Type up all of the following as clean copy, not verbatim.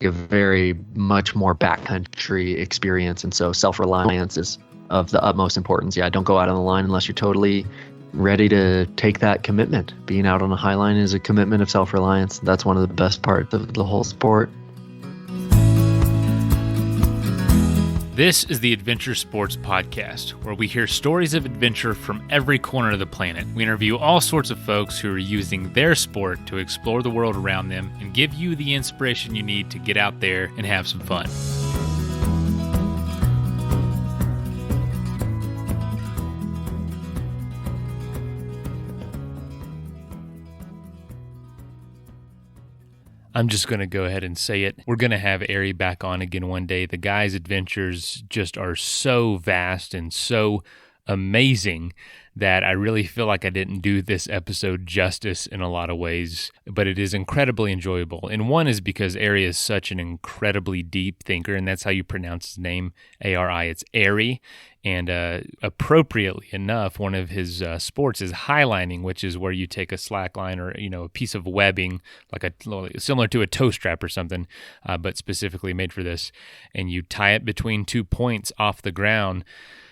a very much more backcountry experience. And so self-reliance is of the utmost importance. Yeah, don't go out on the line unless you're totally ready to take that commitment. Being out on a high line is a commitment of self-reliance. That's one of the best parts of the whole sport. This is the Adventure Sports Podcast, where we hear stories of adventure from every corner of the planet. We interview all sorts of folks who are using their sport to explore the world around them and give you the inspiration you need to get out there and have some fun. I'm just going to go ahead and say it. We're going to have Ari back on again one day. The guy's adventures just are so vast and so amazing that I really feel like I didn't do this episode justice in a lot of ways, but it is incredibly enjoyable. And one is because Ari is such an incredibly deep thinker, and that's how you pronounce his name, A-R-I. It's Ari. And appropriately enough, one of his sports is highlining, which is where you take a slackline or a piece of webbing, like similar to a toe strap or something, but specifically made for this, and you tie it between 2 points off the ground.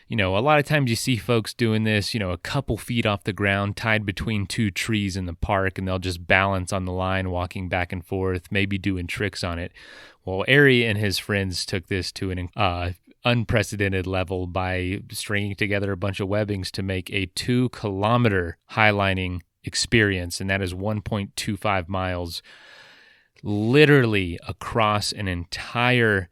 A lot of times you see folks doing this, a couple feet off the ground, tied between 2 trees in the park, and they'll just balance on the line, walking back and forth, maybe doing tricks on it. Well, Ari and his friends took this to an unprecedented level by stringing together a bunch of webbings to make a 2-kilometer highlining experience, and that is 1.25 miles, literally across an entire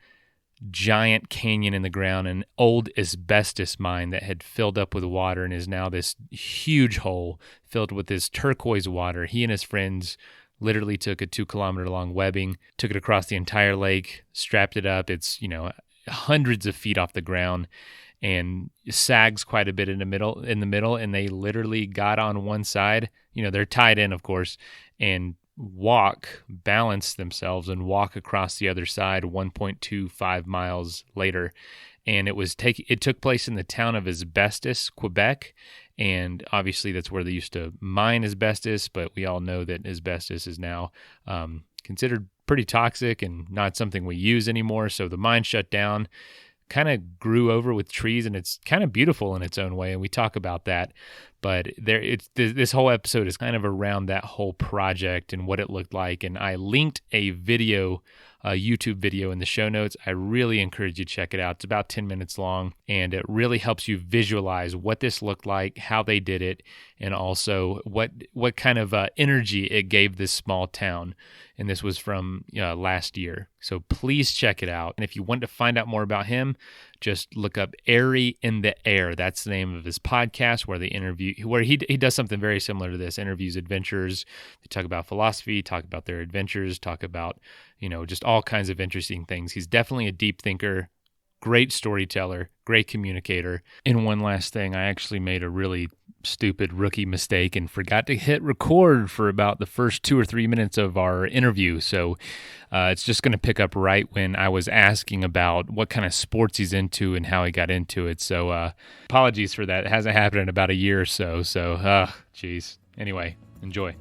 giant canyon in the ground, an old asbestos mine that had filled up with water and is now this huge hole filled with this turquoise water. He and his friends literally took a 2-kilometer long webbing, took it across the entire lake, strapped it up. It's, hundreds of feet off the ground and sags quite a bit in the middle, and they literally got on one side, they're tied in, of course, and balance themselves and walk across the other side 1.25 miles later. And it took place in the town of Asbestos, Quebec, and obviously that's where they used to mine asbestos, but we all know that asbestos is now considered pretty toxic and not something we use anymore. So the mine shut down, kind of grew over with trees, and it's kind of beautiful in its own way, and we talk about that. But this whole episode is kind of around that whole project and what it looked like, and I linked a YouTube video in the show notes. I really encourage you to check it out. It's about 10 minutes long, and it really helps you visualize what this looked like, how they did it, and also what kind of energy it gave this small town. And this was from last year. So please check it out. And if you want to find out more about him, just look up Ari in the Air. That's the name of his podcast where he does something very similar to this, interviews adventurers. They talk about philosophy, talk about their adventures, talk about, just all kinds of interesting things. He's definitely a deep thinker, great storyteller, great communicator. And one last thing, I actually made a really stupid rookie mistake and forgot to hit record for about the first 2 or 3 minutes of our interview. So it's just going to pick up right when I was asking about what kind of sports he's into and how he got into it. So apologies for that. It hasn't happened in about a year or so. So, geez. Anyway, enjoy.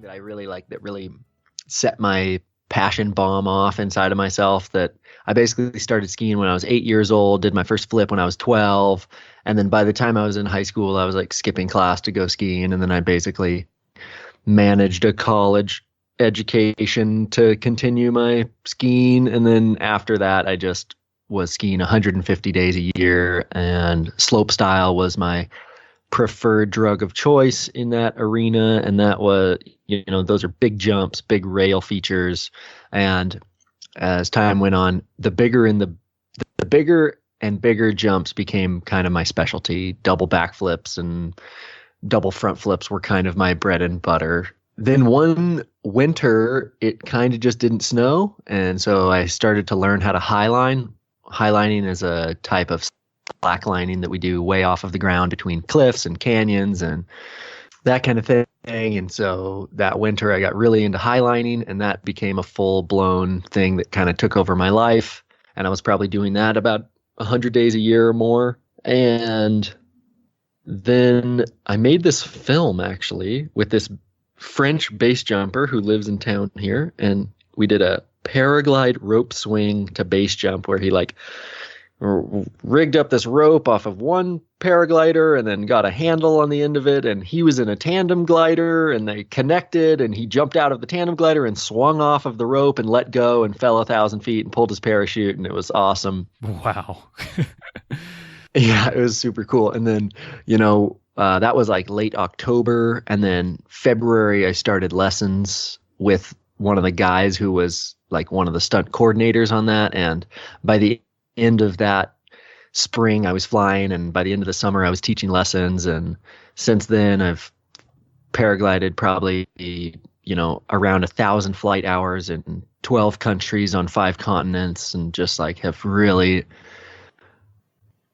That I really like, that really set my passion bomb off inside of myself, that I basically started skiing when I was 8 years old, did my first flip when I was 12. And then by the time I was in high school, I was like skipping class to go skiing. And then I basically managed a college education to continue my skiing. And then after that, I just was skiing 150 days a year, and slope style was my preferred drug of choice in that arena. And that was, those are big jumps, big rail features. And as time went on, the bigger and bigger jumps became kind of my specialty. Double backflips and double front flips were kind of my bread and butter. Then one winter, it kind of just didn't snow. And so I started to learn how to highline. Highlining is a type of slacklining that we do way off of the ground between cliffs and canyons and that kind of thing. And so that winter I got really into highlining, and that became a full-blown thing that kind of took over my life. And I was probably doing that about 100 days a year or more. And then I made this film actually with this French base jumper who lives in town here. And we did a paraglide rope swing to base jump where he like rigged up this rope off of one paraglider and then got a handle on the end of it, and he was in a tandem glider and they connected, and he jumped out of the tandem glider and swung off of the rope and let go and fell 1,000 feet and pulled his parachute, and it was awesome. Wow. Yeah, it was super cool. And then that was like late October, and then February I started lessons with one of the guys who was like one of the stunt coordinators on that, and by the end of that spring I was flying, and by the end of the summer I was teaching lessons. And since then I've paraglided probably around 1,000 flight hours in 12 countries on 5 continents, and just like have really,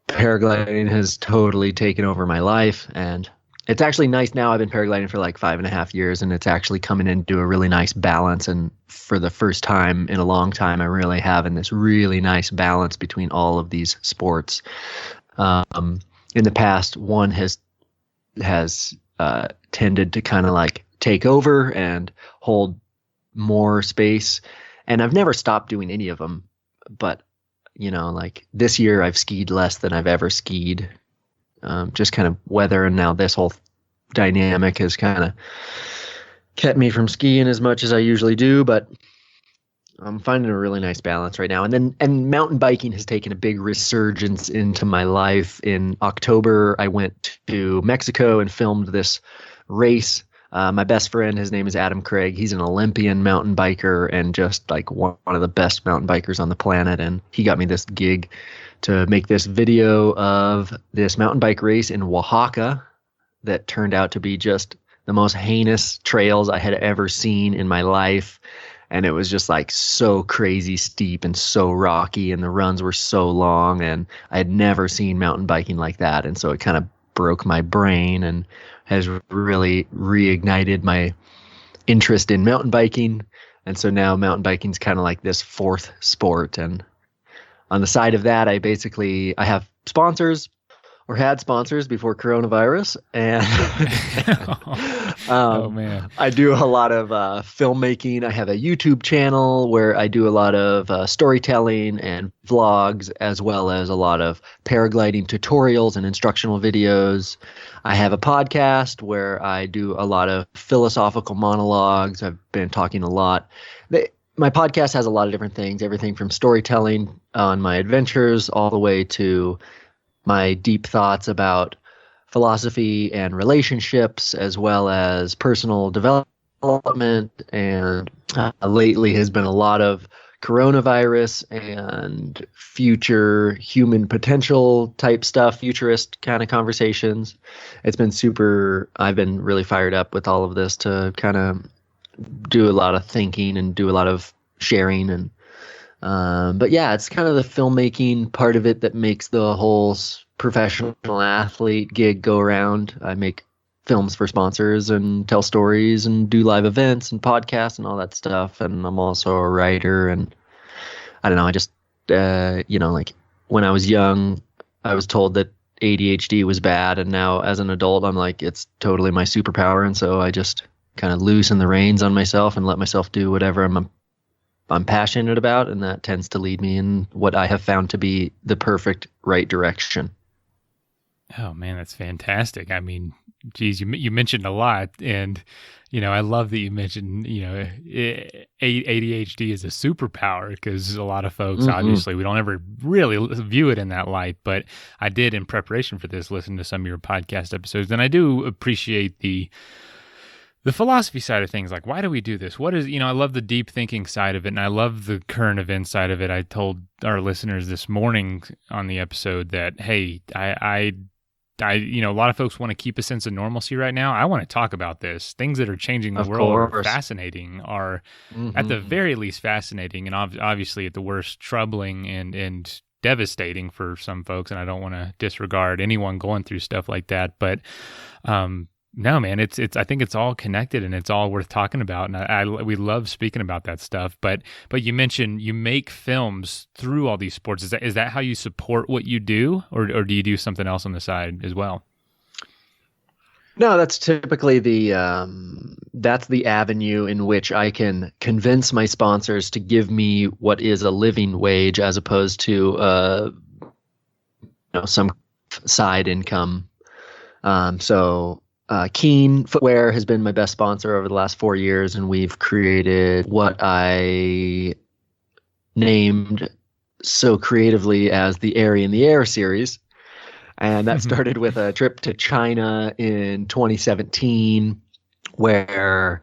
paragliding has totally taken over my life. And it's actually nice now. I've been paragliding for like 5.5 years, and it's actually coming into a really nice balance. And for the first time in a long time, I'm really having this really nice balance between all of these sports. In the past, one has tended to kind of like take over and hold more space. And I've never stopped doing any of them, but like this year I've skied less than I've ever skied. Just kind of weather, and now this whole dynamic has kind of kept me from skiing as much as I usually do, but I'm finding a really nice balance right now. And mountain biking has taken a big resurgence into my life. In October, I went to Mexico and filmed this race. My best friend, his name is Adam Craig. He's an Olympian mountain biker and just like one of the best mountain bikers on the planet. And he got me this gig to make this video of this mountain bike race in Oaxaca that turned out to be just the most heinous trails I had ever seen in my life. And it was just like so crazy steep and so rocky, and the runs were so long, and I had never seen mountain biking like that. And so it kind of broke my brain and has really reignited my interest in mountain biking. And so now mountain biking is kind of like this fourth sport. And on the side of that, I have sponsors, or had sponsors before coronavirus. And oh man, I do a lot of filmmaking. I have a YouTube channel where I do a lot of storytelling and vlogs, as well as a lot of paragliding tutorials and instructional videos. I have a podcast where I do a lot of philosophical monologues. I've been talking a lot. My podcast has a lot of different things, everything from storytelling on my adventures all the way to my deep thoughts about philosophy and relationships, as well as personal development. And lately has been a lot of coronavirus and future human potential type stuff, futurist kind of conversations. It's been I've been really fired up with all of this to kind of do a lot of thinking and do a lot of sharing. And but yeah, it's kind of the filmmaking part of it that makes the whole professional athlete gig go around. I make films for sponsors and tell stories and do live events and podcasts and all that stuff. And I'm also a writer. And I don't know, I just, like when I was young, I was told that ADHD was bad. And now as an adult, I'm like, it's totally my superpower. And so I just kind of loosen the reins on myself and let myself do whatever I'm passionate about, and that tends to lead me in what I have found to be the perfect right direction. Oh man, that's fantastic. I mean, geez, you mentioned a lot, and I love that you mentioned ADHD is a superpower, because a lot of folks, obviously, we don't ever really view it in that light. But I did, in preparation for this, listen to some of your podcast episodes, and I do appreciate the philosophy side of things. Like, why do we do this? What is, I love the deep thinking side of it, and I love the current event side of it. I told our listeners this morning on the episode that, hey, I a lot of folks want to keep a sense of normalcy right now. I want to talk about this. Things that are changing the world are fascinating, are at the very least fascinating, and obviously at the worst troubling and devastating for some folks. And I don't want to disregard anyone going through stuff like that, but No, man, it's I think it's all connected and it's all worth talking about, and we love speaking about that stuff. But you mentioned you make films through all these sports. Is that how you support what you do, or do you do something else on the side as well? No, that's typically that's the avenue in which I can convince my sponsors to give me what is a living wage as opposed to some side income. So Keen Footwear has been my best sponsor over the last 4 years, and we've created what I named so creatively as the Airy in the Air series. And that started with a trip to China in 2017, where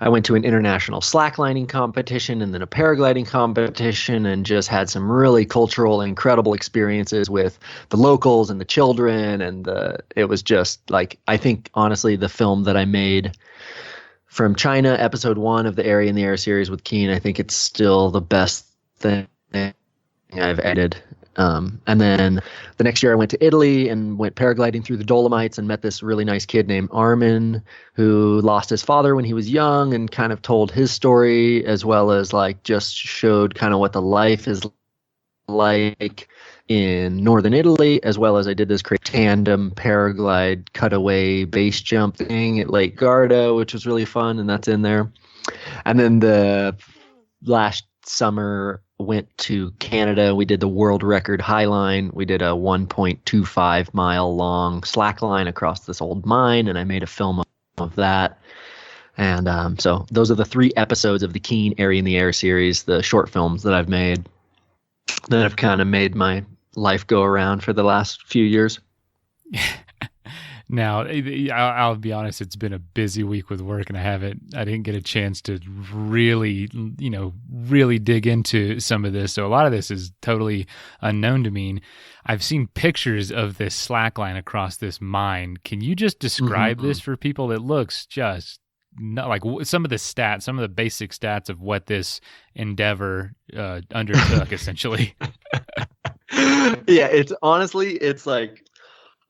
I went to an international slacklining competition and then a paragliding competition, and just had some really cultural, incredible experiences with the locals and the children. And it was just like, I think, honestly, the film that I made from China, episode 1 of the Airy in the Air series with Keen, I think it's still the best thing I've edited. And then the next year I went to Italy and went paragliding through the Dolomites and met this really nice kid named Armin, who lost his father when he was young, and kind of told his story, as well as like just showed kind of what the life is like in northern Italy, as well as I did this great tandem paraglide cutaway base jump thing at Lake Garda, which was really fun, and that's in there. And then the last summer went to Canada. We did the world record highline. We did a 1.25 mile long slackline across this old mine, and I made a film of that. And so those are the 3 episodes of the Keen Airy in the Air series, the short films that I've made, that have kind of made my life go around for the last few years. Now, I'll be honest, it's been a busy week with work, and I didn't get a chance to really dig into some of this. So a lot of this is totally unknown to me. I've seen pictures of this slackline across this mine. Can you just describe this for people? It looks just not like some of the stats, some of the basic stats of what this endeavor undertook, essentially. Yeah, it's like,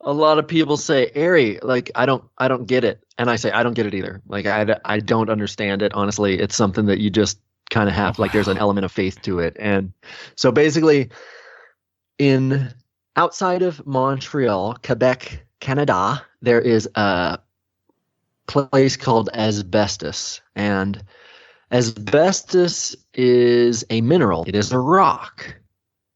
a lot of people say, Airy, like, I don't get it. And I say, I don't get it either. Like, I don't understand it. Honestly, it's something that you just kind of have, like, there's an element of faith to it. And so basically, outside of Montreal, Quebec, Canada, there is a place called Asbestos. And asbestos is a mineral. It is a rock.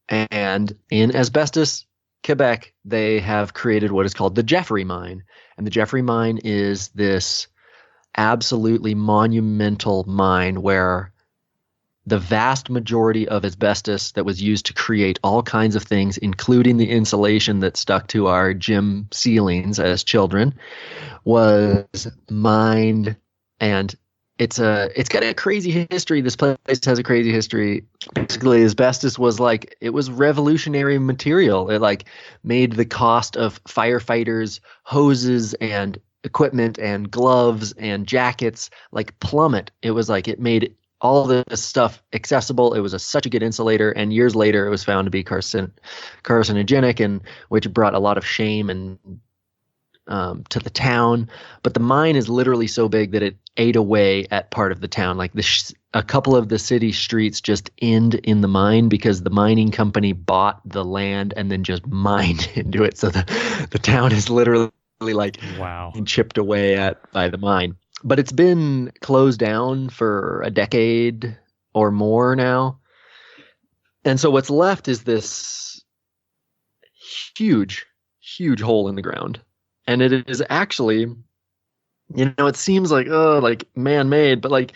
And in Asbestos, Quebec, they have created what is called the Jeffrey Mine. And the Jeffrey Mine is this absolutely monumental mine where the vast majority of asbestos that was used to create all kinds of things, including the insulation that stuck to our gym ceilings as children, was mined. And it's got a crazy history. This place has a crazy history. Basically, asbestos was it was revolutionary material. It made the cost of firefighters' hoses and equipment and gloves and jackets plummet. It was it made all this stuff accessible. It was such a good insulator. And years later, it was found to be carcinogenic, and which brought a lot of shame and to the town. But the mine is literally so big that it ate away at part of the town. A couple of the city streets just end in the mine because the mining company bought the land and then just mined into it. So the town is literally wow, chipped away at by the mine. But it's been closed down for a decade or more now. And so what's left is this huge, huge hole in the ground. And it is actually, it seems man-made, but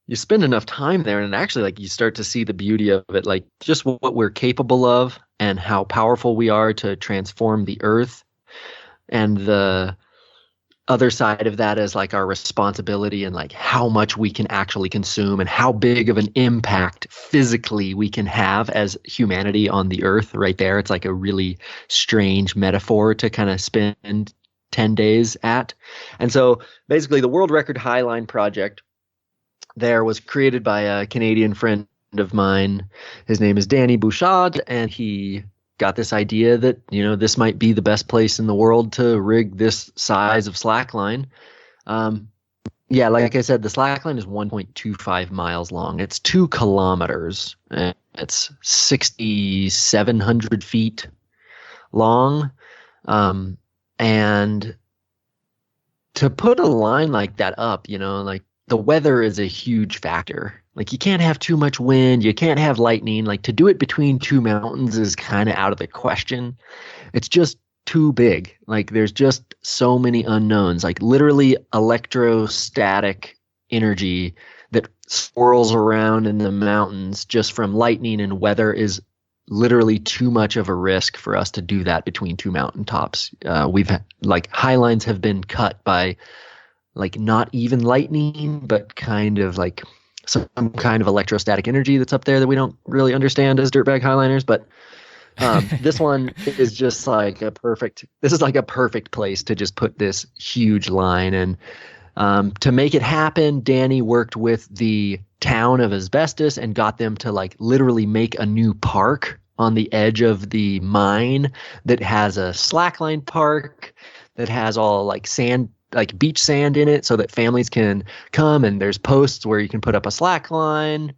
you spend enough time there and actually you start to see the beauty of it, just what we're capable of and how powerful we are to transform the earth. And the other side of that is our responsibility and how much we can actually consume and how big of an impact physically we can have as humanity on the earth right there. It's a really strange metaphor to kind of spend 10 days at. And so basically the World Record Highline project there was created by a Canadian friend of mine. His name is Danny Bouchard, and he got this idea that, this might be the best place in the world to rig this size of slackline. Yeah, like I said, the slackline is 1.25 miles long. It's 2 kilometers. It's 6,700 feet long. And to put a line like that up, like the weather is a huge factor. Like you can't have too much wind. You can't have lightning. Like to do it between 2 mountains is kind of out of the question. It's just too big. Like there's just so many unknowns, like literally electrostatic energy that swirls around in the mountains just from lightning and weather is literally too much of a risk for us to do that between 2 mountaintops. High lines have been cut by like not even lightning, but kind of like some kind of electrostatic energy that's up there that we don't really understand as dirtbag highliners. But this one is just like a perfect place to just put this huge line. And to make it happen, Danny worked with the town of Asbestos and got them to like literally make a new park on the edge of the mine that has a slackline park that has all like sand, like beach sand in it, so that families can come, and there's posts where you can put up a slackline.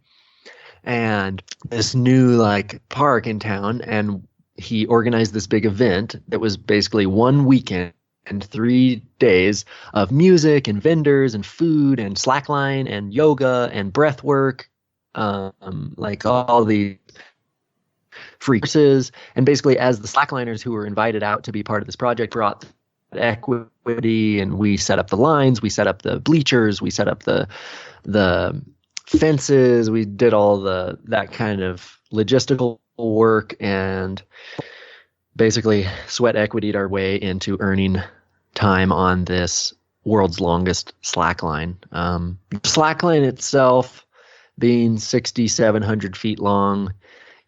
And this new like park in town, and he organized this big event that was basically one weekend and 3 days of music and vendors and food and slackline and yoga and breath work, like all the free courses. And basically, as the slackliners who were invited out to be part of this project brought equity, and we set up the lines, we set up the bleachers, we set up the fences, we did all that kind of logistical work, and basically sweat equity'd our way into earning time on this world's longest slackline. Slackline itself being 6,700 feet long,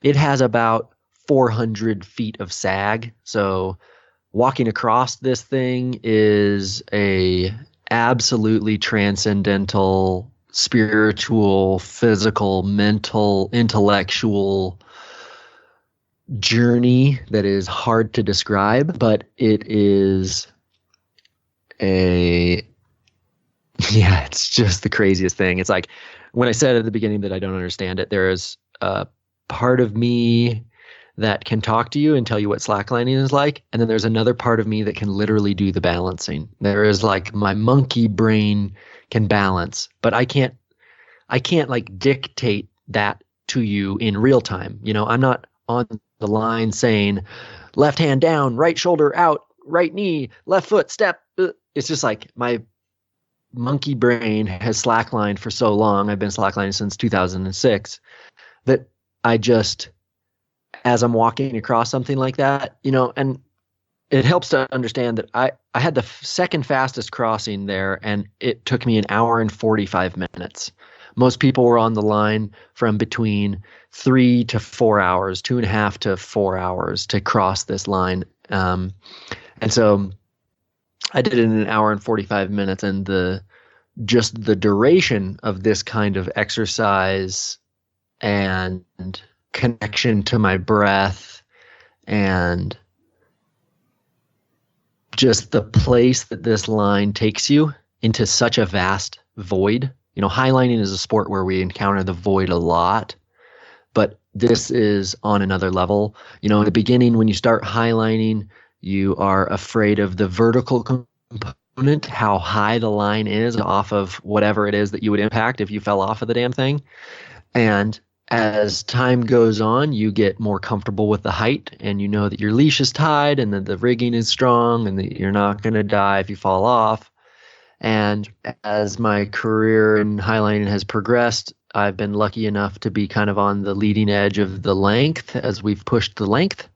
it has about 400 feet of sag. So walking across this thing is a absolutely transcendental, spiritual, physical, mental, intellectual journey that is hard to describe, but it is it's just the craziest thing. It's like when I said at the beginning that I don't understand it, there is a part of me that can talk to you and tell you what slacklining is like, and then there's another part of me that can literally do the balancing. There is like my monkey brain can balance, but I can't like dictate that to you in real time. I'm not on the line saying left hand down, right shoulder out, right knee, left foot step. It's just like my monkey brain has slacklined for so long. I've been slacklining since 2006 that I just, as I'm walking across something like that, and it helps to understand that I had the second fastest crossing there, and it took me 1 hour and 45 minutes. Most people were on the line from between 3 to 4 hours, 2.5 to 4 hours to cross this line. And so I did it in 1 hour and 45 minutes, and the duration of this kind of exercise and connection to my breath and just the place that this line takes you into such a vast void. Highlining is a sport where we encounter the void a lot, but this is on another level. In the beginning, when you start highlining, you are afraid of the vertical component, how high the line is off of whatever it is that you would impact if you fell off of the damn thing. And as time goes on, you get more comfortable with the height, and you know that your leash is tied and that the rigging is strong and that you're not going to die if you fall off. And as my career in highlining has progressed, I've been lucky enough to be kind of on the leading edge of the length as we've pushed the length.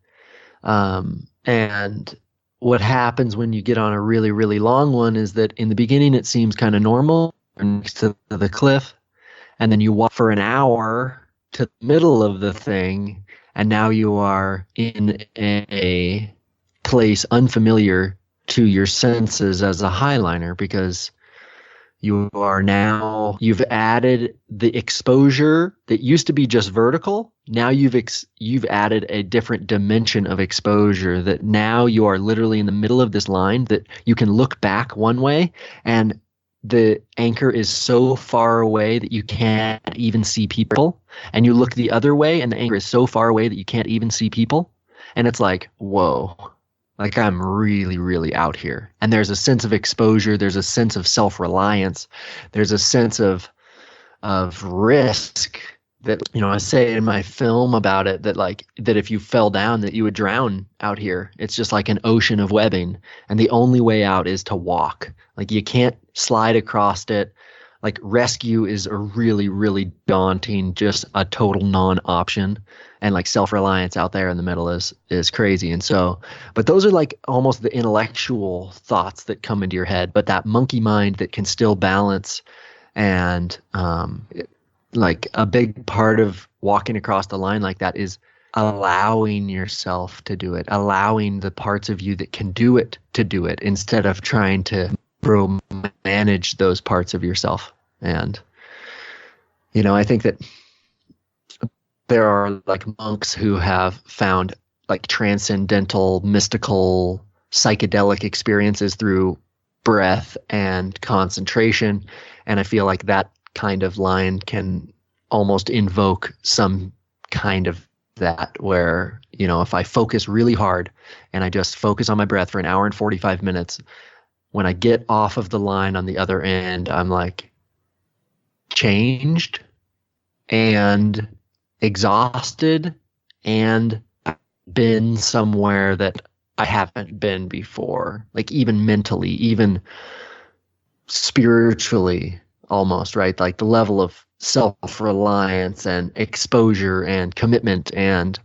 And what happens when you get on a really, really long one is that in the beginning it seems kind of normal next to the cliff, and then you walk for 1 hour to the middle of the thing, and now you are in a place unfamiliar to your senses as a highliner, because You've added the exposure that used to be just vertical. Now you've added a different dimension of exposure, that now you are literally in the middle of this line that you can look back one way, and the anchor is so far away that you can't even see people. And you look the other way and the anchor is so far away that you can't even see people. And it's like, whoa. Like, I'm really, really out here. And there's a sense of exposure. There's a sense of self-reliance. There's a sense of risk that, I say in my film about it, that if you fell down, that you would drown out here. It's just like an ocean of webbing. And the only way out is to walk. Like, you can't slide across it. Like, rescue is a really, really daunting, just a total non-option. And like self-reliance out there in the middle is crazy. And so, but those are like almost the intellectual thoughts that come into your head, but that monkey mind that can still balance. And like a big part of walking across the line like that is allowing yourself to do it, allowing the parts of you that can do it to do it, instead of trying to manage those parts of yourself. And, I think that there are like monks who have found like transcendental, mystical, psychedelic experiences through breath and concentration. And I feel like that kind of line can almost invoke some kind of that, where, if I focus really hard and I just focus on my breath for an hour and 45 minutes, when I get off of the line on the other end, I'm like changed and exhausted and been somewhere that I haven't been before, like even mentally, even spiritually almost, right? Like the level of self-reliance and exposure and commitment and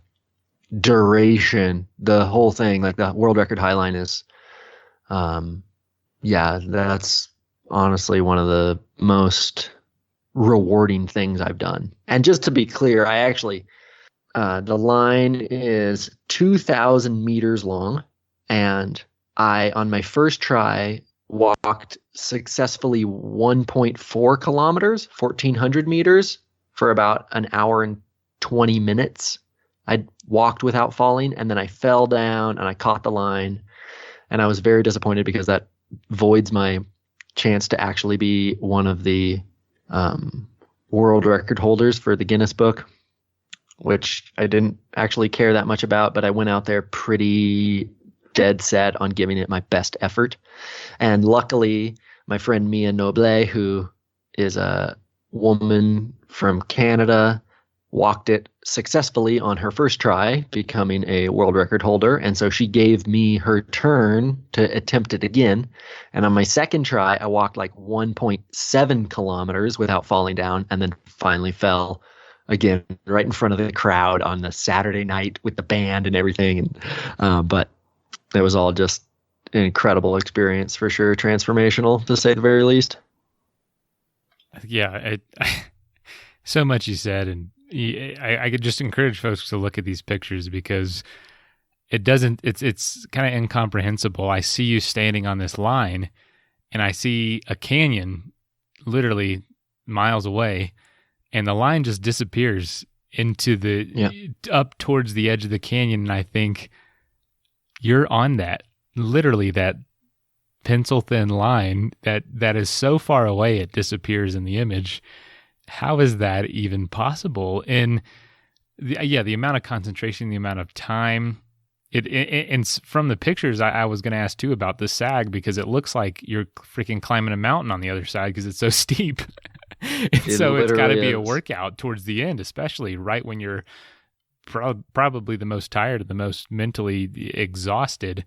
duration, the whole thing, like the world record highline is, that's honestly one of the most rewarding things I've done. And just to be clear, I actually, the line is 2,000 meters long, and I, on my first try, walked successfully 1.4 kilometers, 1,400 meters, for about an hour and 20 minutes. I walked without falling, and then I fell down and I caught the line, and I was very disappointed because that voids my chance to actually be one of the world record holders for the Guinness Book, which I didn't actually care that much about, but I went out there pretty dead set on giving it my best effort. And luckily, my friend Mia Noble, who is a woman from Canada, walked it successfully on her first try, becoming a world record holder. And so she gave me her turn to attempt it again. And on my second try, I walked like 1.7 kilometers without falling down, and then finally fell again right in front of the crowd on the Saturday night with the band and everything. And but it was all just an incredible experience for sure, transformational to say the very least. Yeah, so much you said, and I could just encourage folks to look at these pictures, because it's kind of incomprehensible. I see you standing on this line, and I see a canyon literally miles away, and the line just disappears into up towards the edge of the canyon. And I think, you're on that, literally that pencil thin line that is so far away it disappears in the image. How is that even possible? And the amount of concentration, the amount of time, and from the pictures, I was going to ask too about the sag, because it looks like you're freaking climbing a mountain on the other side because it's so steep. So it's got to be a workout towards the end, especially right when you're probably the most tired, the most mentally exhausted.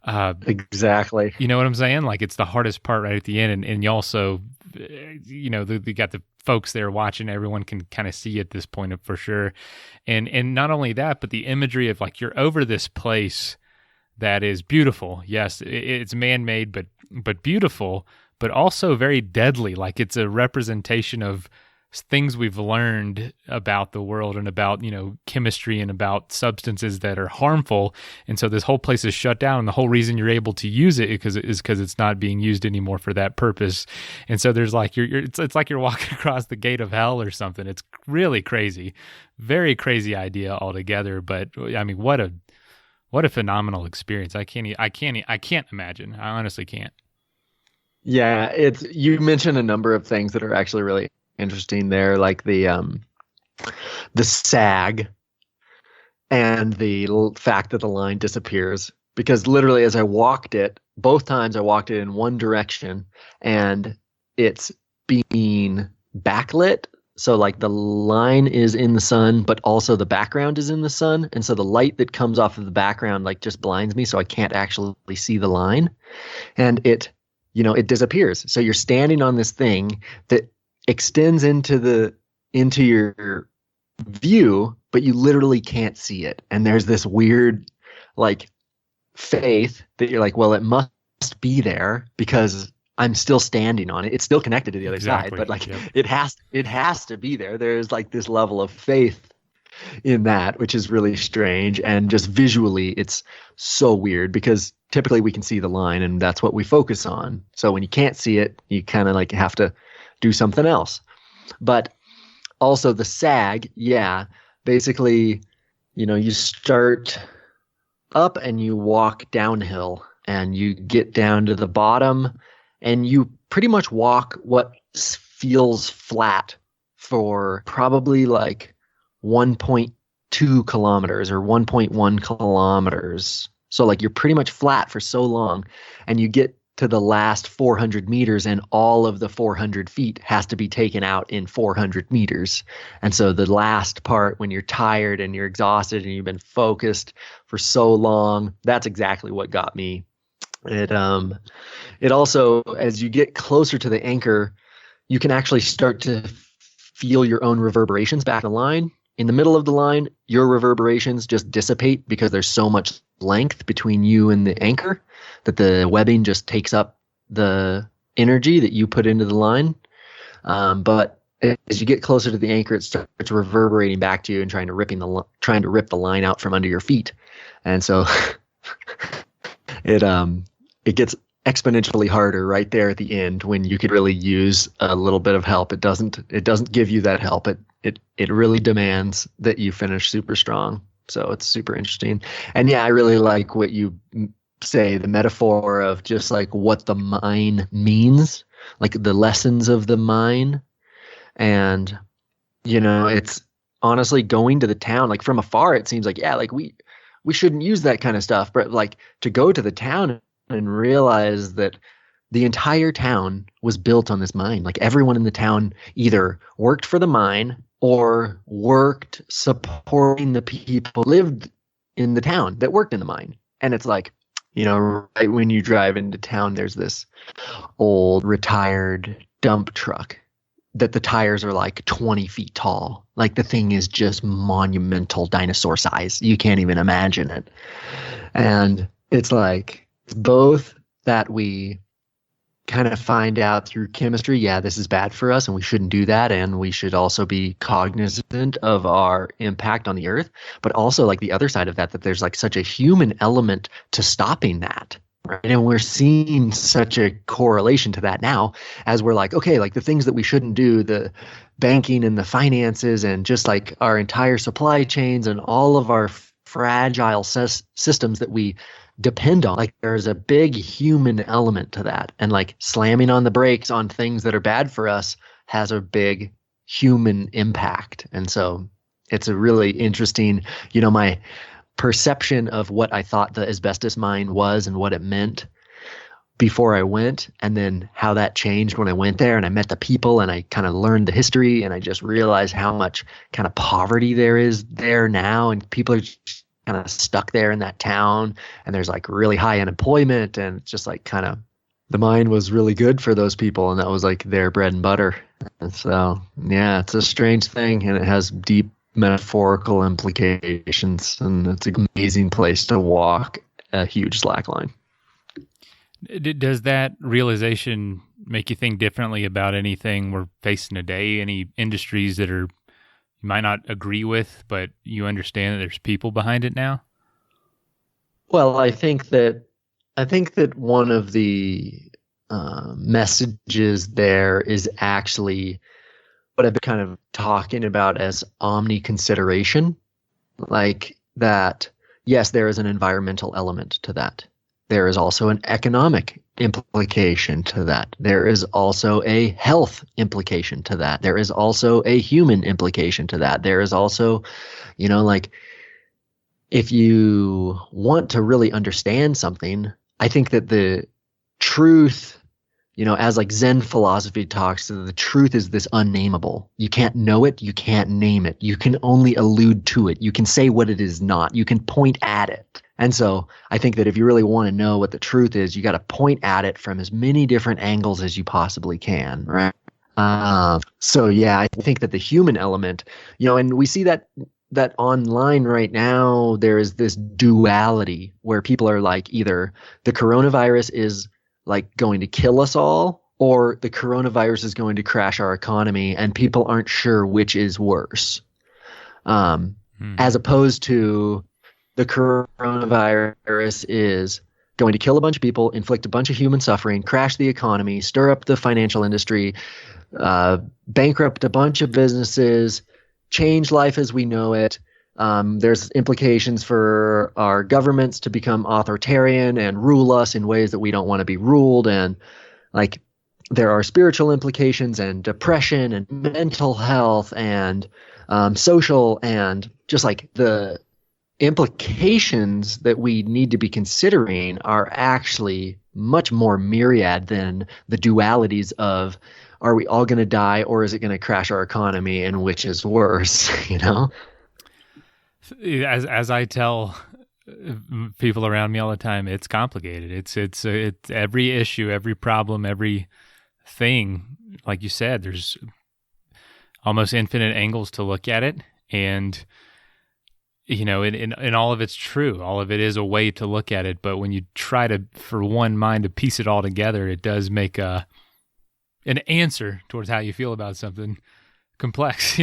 Exactly. You know what I'm saying? Like, it's the hardest part right at the end. And you also, you got the folks there watching, everyone can kind of see at this point for sure. And not only that, but the imagery of like, you're over this place that is beautiful. Yes, it's man-made, but beautiful, but also very deadly. Like, it's a representation of things we've learned about the world and about, chemistry and about substances that are harmful. And so this whole place is shut down. And the whole reason you're able to use it is because it's not being used anymore for that purpose. And so there's like, it's like you're walking across the gate of hell or something. It's really crazy, very crazy idea altogether. But I mean, what a phenomenal experience. I can't imagine. I honestly can't. Yeah, you mentioned a number of things that are actually really interesting there, like the sag and the fact that the line disappears. Because literally, as I walked it, both times I walked it in one direction, and it's being backlit. So like the line is in the sun, but also the background is in the sun. And so the light that comes off of the background like just blinds me, so I can't actually see the line. And it disappears. So you're standing on this thing that extends into your view, but you literally can't see it. And there's this weird like faith that you're like, well, it must be there because I'm still standing on it. It's still connected to the other side, but like it has to be there. There's like this level of faith in that, which is really strange. And just visually, it's so weird because typically we can see the line and that's what we focus on. So when you can't see it, you kind of like have to do something else. But also the sag, basically, you start up and you walk downhill and you get down to the bottom and you pretty much walk what feels flat for probably like 1.2 kilometers or 1.1 kilometers. So like you're pretty much flat for so long, and you get to the last 400 meters and all of the 400 feet has to be taken out in 400 meters. And so the last part, when you're tired and you're exhausted and you've been focused for so long, that's exactly what got me. It also, as you get closer to the anchor, you can actually start to feel your own reverberations back in the line. In the middle of the line, your reverberations just dissipate because there's so much length between you and the anchor that the webbing just takes up the energy that you put into the line. But as you get closer to the anchor, it starts reverberating back to you and trying to rip the line out from under your feet. And so it gets exponentially harder right there at the end when you could really use a little bit of help. It doesn't give you that help. It really demands that you finish super strong. So it's super interesting. And yeah, I really like what you say, the metaphor of just like what the mine means, like the lessons of the mine. And, it's honestly going to the town, like from afar, it seems like, like we shouldn't use that kind of stuff. But like to go to the town and realize that the entire town was built on this mine. Like everyone in the town either worked for the mine or worked supporting the people who lived in the town that worked in the mine. And it's like, right when you drive into town, there's this old retired dump truck that the tires are like 20 feet tall. Like the thing is just monumental dinosaur size. You can't even imagine it. And it's like, both that we kind of find out through chemistry, this is bad for us and we shouldn't do that, and we should also be cognizant of our impact on the earth, but also like the other side of that there's like such a human element to stopping that, right? And we're seeing such a correlation to that now as we're like, okay, like the things that we shouldn't do, the banking and the finances and just like our entire supply chains and all of our fragile systems that we depend on, like there's a big human element to that, and like slamming on the brakes on things that are bad for us has a big human impact. And so it's a really interesting, my perception of what I thought the asbestos mine was and what it meant before I went, and then how that changed when I went there and I met the people and I kind of learned the history, and I just realized how much kind of poverty there is there now, and people are just kind of stuck there in that town, and there's like really high unemployment, and it's just like kind of the mine was really good for those people, and that was like their bread and butter. And so it's a strange thing, and it has deep metaphorical implications, and it's an amazing place to walk a huge slackline. Does that realization make you think differently about anything we're facing today? Any industries that you might not agree with, but you understand that there's people behind it now? Well, I think that one of the messages there is actually what I've been kind of talking about as omni-consideration. Like that, yes, there is an environmental element to that. There is also an economic implication to that. There is also a health implication to that. There is also a human implication to that. There is also, like, if you want to really understand something, I think that the truth, as like Zen philosophy talks, the truth is this unnameable. You can't know it. You can't name it. You can only allude to it. You can say what it is not. You can point at it. And so I think that if you really want to know what the truth is, you got to point at it from as many different angles as you possibly can, right? So yeah, I think that the human element, and we see that online right now, there is this duality where people are like, either the coronavirus is like going to kill us all, or the coronavirus is going to crash our economy, and people aren't sure which is worse. As opposed to the coronavirus is going to kill a bunch of people, inflict a bunch of human suffering, crash the economy, stir up the financial industry, bankrupt a bunch of businesses, change life as we know it. There's implications for our governments to become authoritarian and rule us in ways that we don't want to be ruled. And like, there are spiritual implications and depression and mental health and social, and just like the implications that we need to be considering are actually much more myriad than the dualities of, are we all going to die, or is it going to crash our economy, and which is worse, As I tell people around me all the time, it's complicated. It's every issue, every problem, every thing, like you said, there's almost infinite angles to look at it. And, and all of it's true. All of it is a way to look at it. But when you try to, for one mind, to piece it all together, it does make an answer towards how you feel about something complex,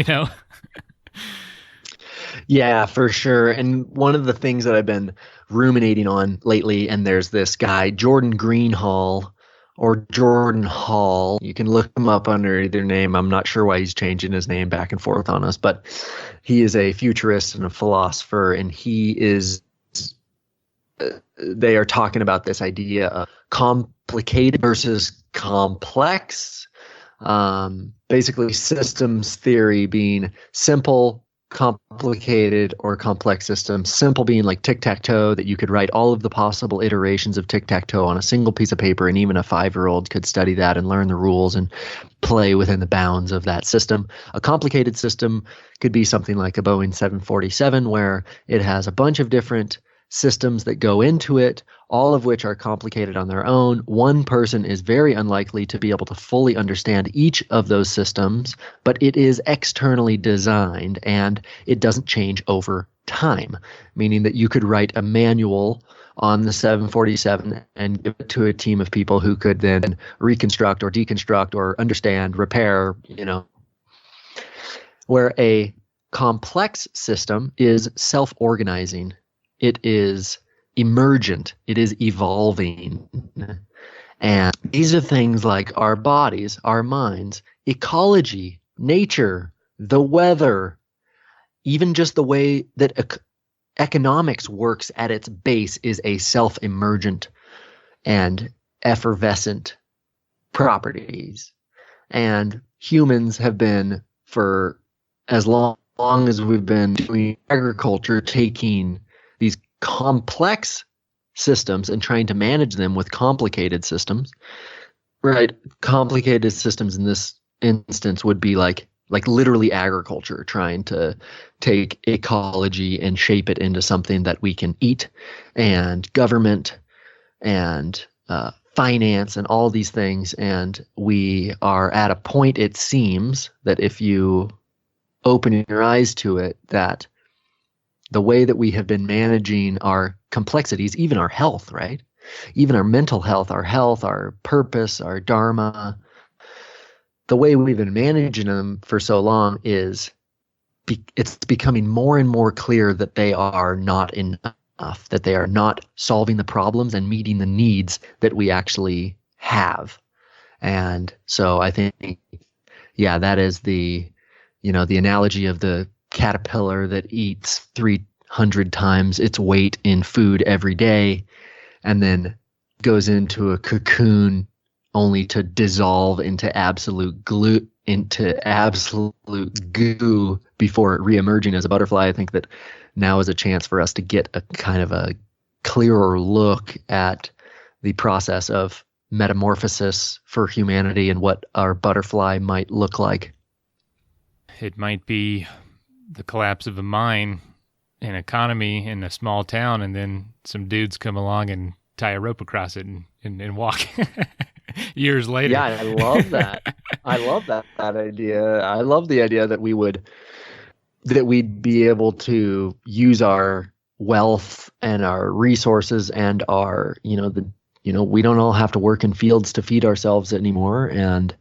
Yeah, for sure. And one of the things that I've been ruminating on lately, and there's this guy, Jordan Greenhall or Jordan Hall. You can look him up under either name. I'm not sure why he's changing his name back and forth on us, but he is a futurist and a philosopher, and they are talking about this idea of complicated versus complex. Basically, systems theory being simple, complicated, or complex systems. Simple being like tic-tac-toe, that you could write all of the possible iterations of tic-tac-toe on a single piece of paper, and even a 5-year-old could study that and learn the rules and play within the bounds of that system. A complicated system could be something like a Boeing 747, where it has a bunch of different systems that go into it, all of which are complicated on their own. One person is very unlikely to be able to fully understand each of those systems, but it is externally designed and it doesn't change over time, meaning that you could write a manual on the 747 and give it to a team of people who could then reconstruct or deconstruct or understand, repair, where a complex system is self-organizing. It is emergent. It is evolving. And these are things like our bodies, our minds, ecology, nature, the weather, even just the way that economics works at its base is a self-emergent and effervescent properties. And humans have been, for as long as we've been doing agriculture, taking these complex systems and trying to manage them with complicated systems, right? Complicated systems in this instance would be like literally agriculture, trying to take ecology and shape it into something that we can eat, and government and finance and all these things. And we are at a point, it seems, that if you open your eyes to it, that the way that we have been managing our complexities, even our health, right? even our mental health, our purpose, our dharma. The way we've been managing them for so long is it's becoming more and more clear that they are not enough, that they are not solving the problems and meeting the needs that we actually have. And so I think, yeah, that is the analogy of the caterpillar that eats 300 times its weight in food every day and then goes into a cocoon only to dissolve into absolute goo before reemerging as a butterfly. I think that now is a chance for us to get a kind of a clearer look at the process of metamorphosis for humanity and what our butterfly might look like. It might be the collapse of a mine, an economy in a small town, and then some dudes come along and tie a rope across it and walk years later. Yeah, I love that. I love that idea. I love the idea that we'd be able to use our wealth and our resources and our, we don't all have to work in fields to feed ourselves anymore. And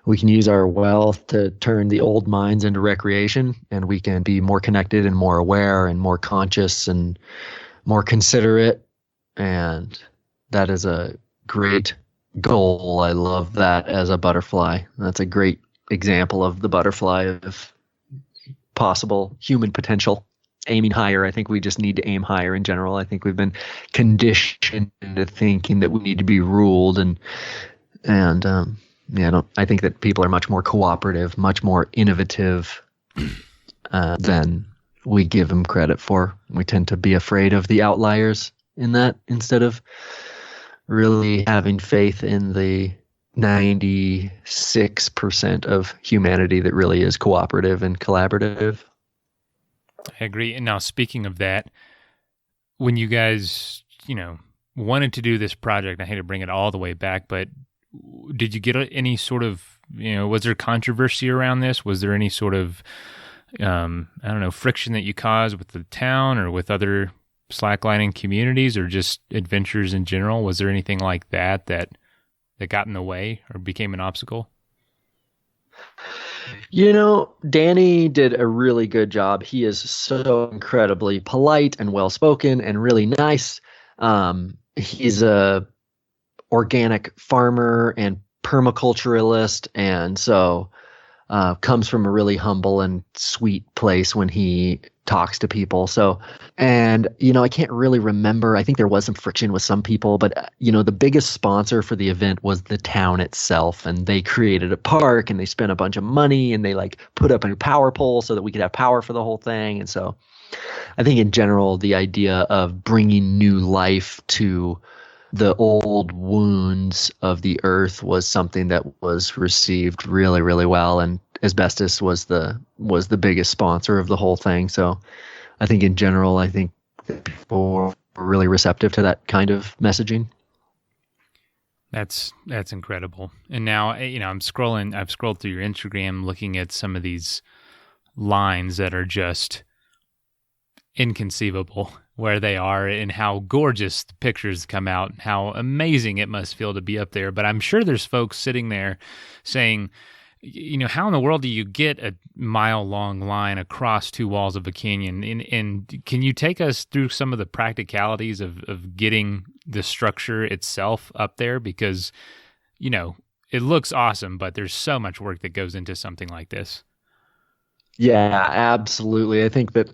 we can use our wealth to turn the old mines into recreation, and we can be more connected and more aware and more conscious and more considerate. And that is a great goal. I love that as a butterfly. That's a great example of the butterfly of possible human potential. Aiming higher. I think we just need to aim higher in general. I think we've been conditioned into thinking that we need to be ruled, I think that people are much more cooperative, much more innovative than we give them credit for. We tend to be afraid of the outliers in that instead of really having faith in the 96% of humanity that really is cooperative and collaborative. I agree. And now, speaking of that, when you guys, wanted to do this project, I hate to bring it all the way back, but did you get any sort of, was there controversy around this? Was there any sort of, friction that you caused with the town or with other slacklining communities or just adventures in general? Was there anything like that got in the way or became an obstacle? Danny did a really good job. He is so incredibly polite and well-spoken and really nice. He's a organic farmer and permaculturalist, and so comes from a really humble and sweet place when he talks to people. So, and, I can't really remember. I think there was some friction with some people, but, the biggest sponsor for the event was the town itself. And they created a park and they spent a bunch of money and they put up a power pole so that we could have power for the whole thing. And so I think in general, the idea of bringing new life to the old wounds of the earth was something that was received really, really well. And Asbestos was the biggest sponsor of the whole thing. So I think in general, I think that people were really receptive to that kind of messaging. That's incredible. And now, I've scrolled through your Instagram looking at some of these lines that are just inconceivable where they are and how gorgeous the pictures come out and how amazing it must feel to be up there. But I'm sure there's folks sitting there saying, how in the world do you get a mile-long line across two walls of a canyon? And can you take us through some of the practicalities of getting the structure itself up there? Because, it looks awesome, but there's so much work that goes into something like this. Yeah, absolutely. I think that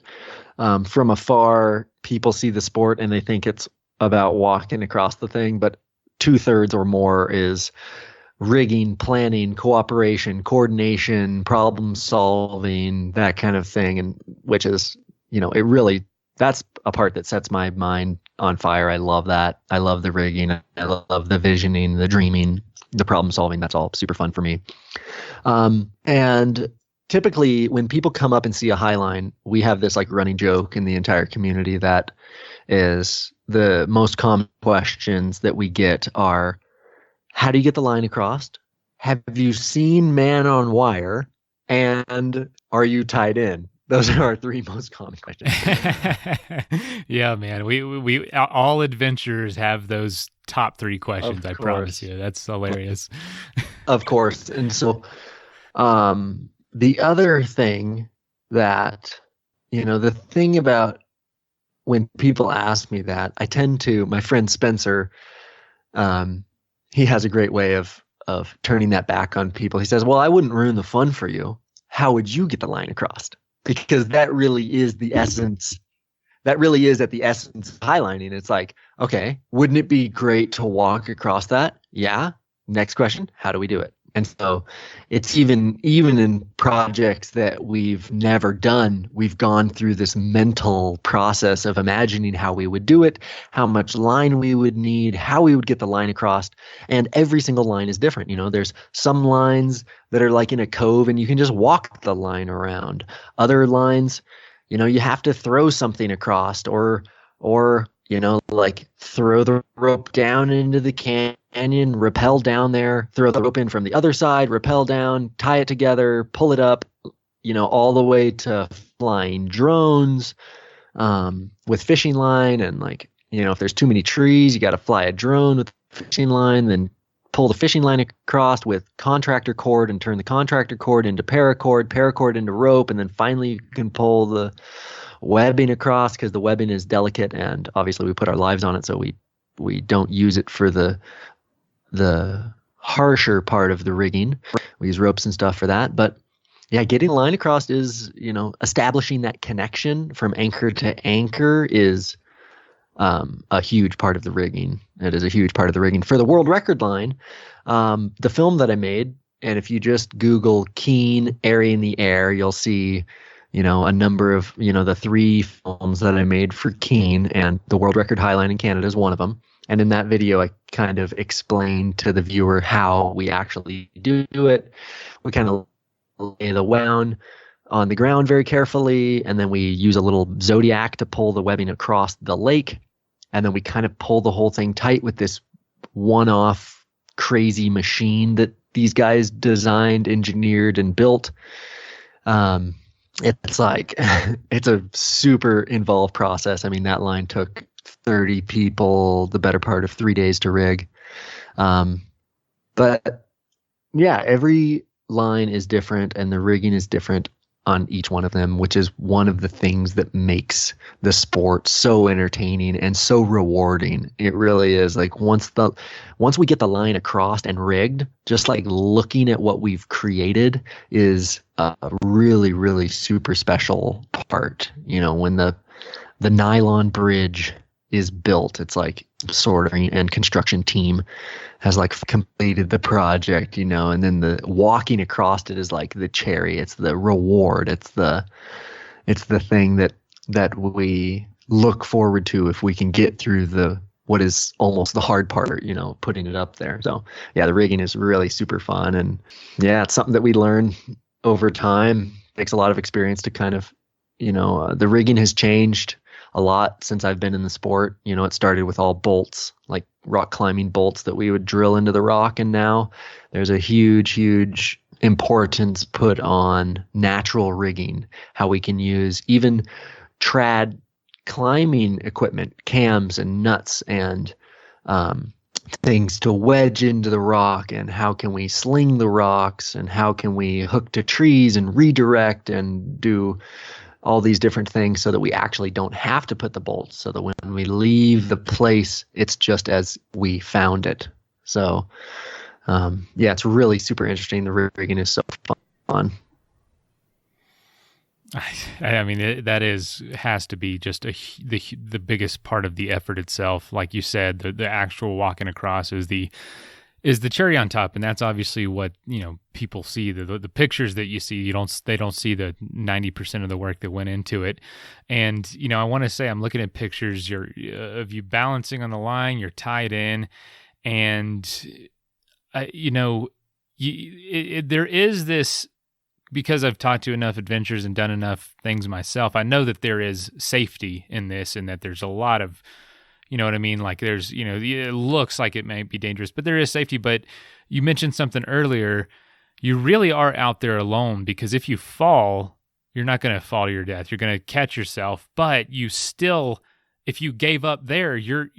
from afar, people see the sport and they think it's about walking across the thing, but 2/3 or more is rigging, planning, cooperation, coordination, problem solving, that kind of thing. And which is, that's a part that sets my mind on fire. I love that. I love the rigging. I love the visioning, the dreaming, the problem solving. That's all super fun for me. And typically when people come up and see a highline, we have this running joke in the entire community that is the most common questions that we get are, how do you get the line across? Have you seen man on wire? And are you tied in? Those are our three most common questions. Yeah, man. We all adventurers have those top three questions. I promise you. That's hilarious. Of course. And so, the other thing that, the thing about when people ask me that, I tend to, my friend Spencer, he has a great way of turning that back on people. He says, well, I wouldn't ruin the fun for you. How would you get the line across? Because that really is the essence. That really is at the essence of highlining. It's like, okay, wouldn't it be great to walk across that? Yeah. Next question, how do we do it? And so it's even in projects that we've never done, we've gone through this mental process of imagining how we would do it, how much line we would need, how we would get the line across. And every single line is different. There's some lines that are like in a cove and you can just walk the line around. Other lines, you have to throw something across or like throw the rope down into the canyon, rappel down there, throw the rope in from the other side, rappel down, tie it together, pull it up, all the way to flying drones, with fishing line. And like, if there's too many trees, you got to fly a drone with fishing line, then pull the fishing line across with contractor cord and turn the contractor cord into paracord into rope. And then finally you can pull the webbing across because the webbing is delicate and obviously we put our lives on it. So we don't use it for the harsher part of the rigging. We use ropes and stuff for that. But yeah, getting the line across is, establishing that connection from anchor to anchor is a huge part of the rigging. It is a huge part of the rigging. For the world record line, the film that I made, and if you just Google Keen Airy in the Air, you'll see, a number of, the 3 films that I made for Keen, and the world record highline in Canada is one of them. And in that video, I kind of explained to the viewer how we actually do it. We kind of lay the wound on the ground very carefully, and then we use a little Zodiac to pull the webbing across the lake. And then we kind of pull the whole thing tight with this one-off crazy machine that these guys designed, engineered, and built. It's like, it's a super involved process. I mean, that line took 30 people, the better part of 3 days to rig. But yeah, every line is different and the rigging is different on each one of them, which is one of the things that makes the sport so entertaining and so rewarding. It really is. Like once we get the line across and rigged, just like looking at what we've created is a really, really super special part. When the nylon bridge is built, it's like sort of, and construction team has like completed the project, and then the walking across it is like the cherry. It's the reward. It's the thing that we look forward to if we can get through what is almost the hard part, putting it up there. So yeah, the rigging is really super fun. And yeah, it's something that we learn over time. It takes a lot of experience to kind of, the rigging has changed a lot since I've been in the sport. It started with all bolts, like rock climbing bolts that we would drill into the rock. And now there's a huge, huge importance put on natural rigging, how we can use even trad climbing equipment, cams and nuts and things to wedge into the rock, and how can we sling the rocks, and how can we hook to trees and redirect and do all these different things so that we actually don't have to put the bolts, so that when we leave the place, it's just as we found it. So, yeah, it's really super interesting. The rigging is so fun. I mean, that has to be just the biggest part of the effort itself. Like you said, the actual walking across is the cherry on top, and that's obviously what people see. The pictures that you see, they don't see the 90% of the work that went into it. And I want to say, I'm looking at pictures of you balancing on the line, you're tied in, and there is this. Because I've talked to enough adventures and done enough things myself, I know that there is safety in this, and that there's a lot of, you know what I mean? Like there's, it looks like it may be dangerous, but there is safety. But you mentioned something earlier. You really are out there alone, because if you fall, You're not going to fall to your death. You're going to catch yourself, but you still, if you gave up there, you're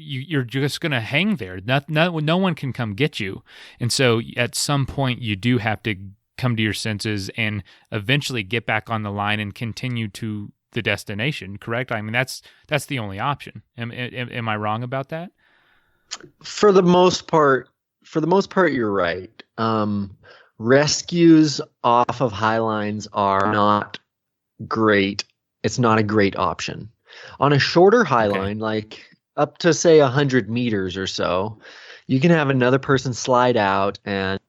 just going to hang there. No one can come get you. And so at some point, you do have to come to your senses and eventually get back on the line and continue to the destination. Correct? I mean, that's the only option. Am I wrong about that? For the most part, you're right. Rescues off of high lines are not great. It's not a great option. On a shorter high line, like up to say 100 meters or so, you can have another person slide out and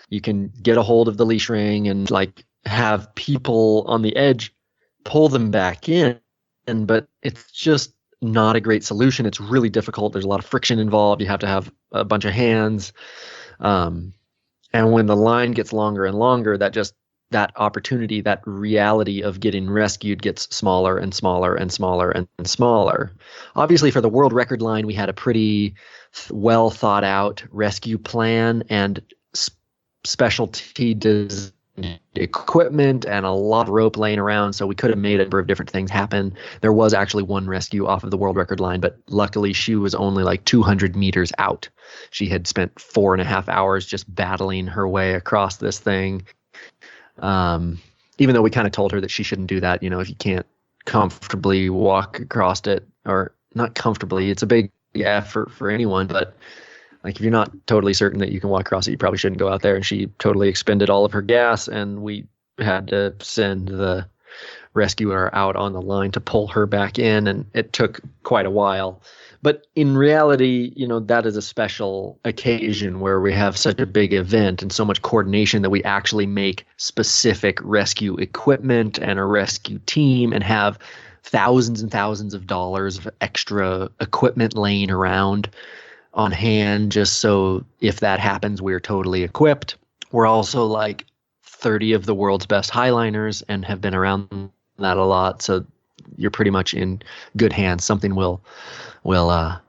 you can get a hold of the leash ring and like have people on the edge pull them back in. But it's just not a great solution. It's really difficult. There's a lot of friction involved. You have to have a bunch of hands. And when the line gets longer and longer, that opportunity, that reality of getting rescued gets smaller and smaller and smaller and smaller. Obviously, for the world record line, we had a pretty well thought out rescue plan and specialty equipment and a lot of rope laying around, so we could have made a number of different things happen. There was actually one rescue off of the world record line, but luckily she was only like 200 meters out. She had spent 4.5 hours just battling her way across this thing. Even though we kind of told her that she shouldn't do that, if you can't comfortably walk across it, or not comfortably, it's a big effort for anyone, but like if you're not totally certain that you can walk across it, you probably shouldn't go out there. And she totally expended all of her gas, and we had to send the rescuer out on the line to pull her back in, and it took quite a while. But in reality, that is a special occasion where we have such a big event and so much coordination that we actually make specific rescue equipment and a rescue team and have thousands and thousands of dollars of extra equipment laying around on hand, just so if that happens, we're totally equipped. We're also like 30 of the world's best highliners and have been around that a lot. So you're pretty much in good hands. Something will we're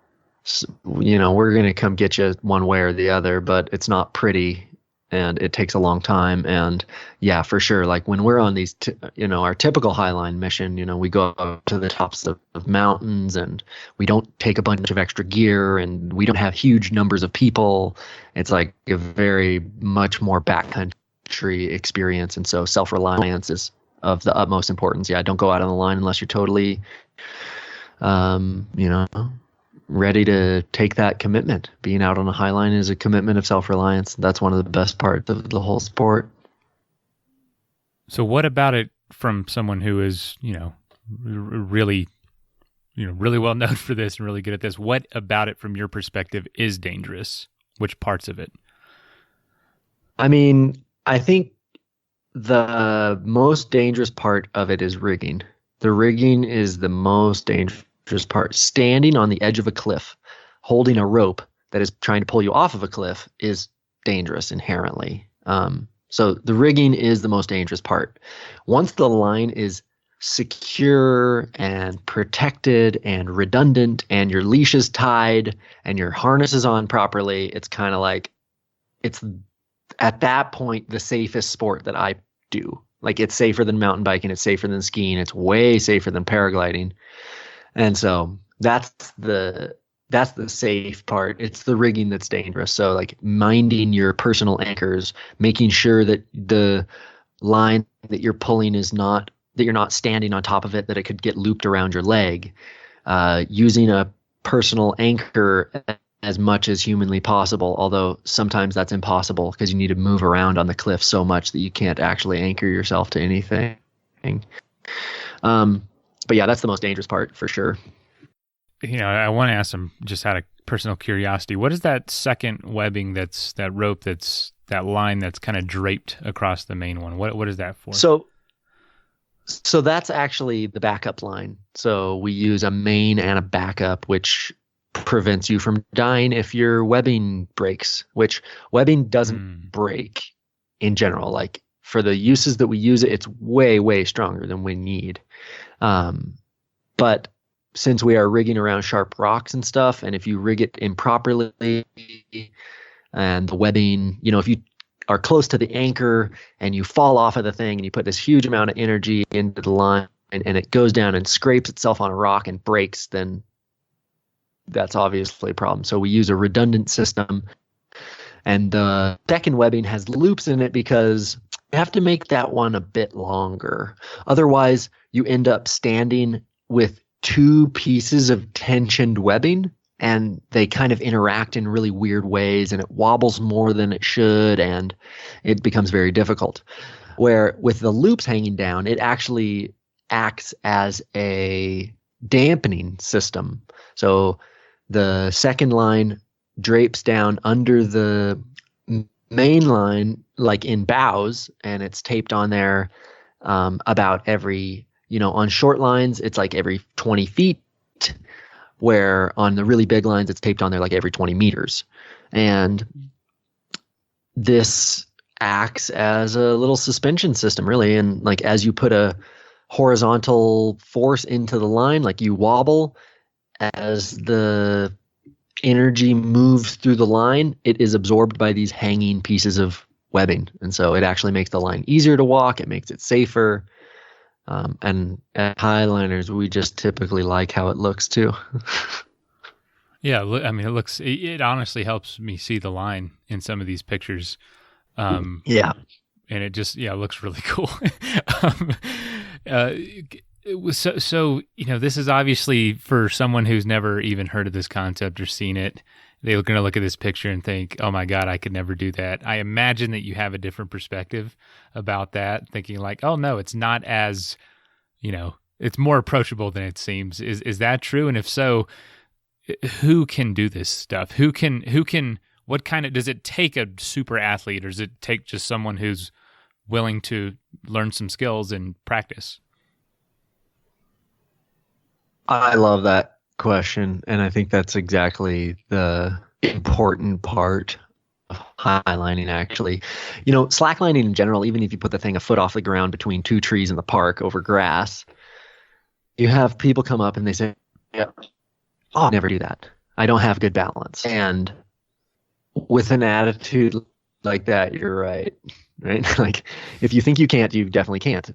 going to come get you one way or the other, but it's not pretty and it takes a long time. And yeah, for sure. Like when we're on these, our typical highline mission, we go up to the tops of mountains and we don't take a bunch of extra gear and we don't have huge numbers of people. It's like a very much more backcountry experience. And so self-reliance is of the utmost importance. Yeah. Don't go out on the line unless you're totally, ready to take that commitment. Being out on a high line is a commitment of self-reliance. That's one of the best parts of the whole sport. So what about it from someone who is, really well known for this and really good at this? What about it from your perspective is dangerous? Which parts of it? I mean, I think the most dangerous part of it is rigging. The rigging is the most dangerous part. Standing on the edge of a cliff, holding a rope that is trying to pull you off of a cliff is dangerous inherently. So the rigging is the most dangerous part. Once the line is secure and protected and redundant and your leash is tied and your harness is on properly, it's kind of like, it's at that point the safest sport that I do. Like it's safer than mountain biking, it's safer than skiing, it's way safer than paragliding. And so that's the safe part. It's the rigging that's dangerous. So like minding your personal anchors, making sure that the line that you're pulling is not, that you're not standing on top of it, that it could get looped around your leg, using a personal anchor as much as humanly possible, although sometimes that's impossible because you need to move around on the cliff so much that you can't actually anchor yourself to anything. But yeah, that's the most dangerous part for sure. I want to ask them just out of personal curiosity, what is that second webbing that's that rope, that's that line that's kind of draped across the main one? What is that for? So that's actually the backup line. So we use a main and a backup, which prevents you from dying if your webbing breaks, which webbing doesn't break in general. Like for the uses that we use it, it's way, way stronger than we need. But since we are rigging around sharp rocks and stuff, and if you rig it improperly and the webbing, if you are close to the anchor and you fall off of the thing and you put this huge amount of energy into the line and it goes down and scrapes itself on a rock and breaks, then that's obviously a problem. So we use a redundant system. And the second webbing has loops in it because you have to make that one a bit longer. Otherwise, you end up standing with two pieces of tensioned webbing, and they kind of interact in really weird ways, and it wobbles more than it should, and it becomes very difficult. Where with the loops hanging down, it actually acts as a dampening system. So the second line drapes down under the main line, like in bows, and it's taped on there about every, on short lines, it's like every 20 feet, where on the really big lines, it's taped on there like every 20 meters. And this acts as a little suspension system, really. And like as you put a horizontal force into the line, like you wobble, as the energy moves through the line, it is absorbed by these hanging pieces of webbing. And so it actually makes the line easier to walk. It makes it safer. And at Highliners, we just typically like how it looks too. Yeah, I mean, it honestly helps me see the line in some of these pictures. Yeah. And it just, looks really cool. So, this is obviously for someone who's never even heard of this concept or seen it. They're going to look at this picture and think, oh my God, I could never do that. I imagine that you have a different perspective about that, thinking like, oh no, it's not as, it's more approachable than it seems. Is that true? And if so, who can do this stuff? What kind of, does it take a super athlete, or does it take just someone who's willing to learn some skills and practice? I love that question, and I think that's exactly the important part of highlining, actually. Slacklining in general, even if you put the thing a foot off the ground between two trees in the park over grass, you have people come up and they say, oh, I'll never do that. I don't have good balance. And with an attitude like that, you're right? Like, if you think you can't, you definitely can't,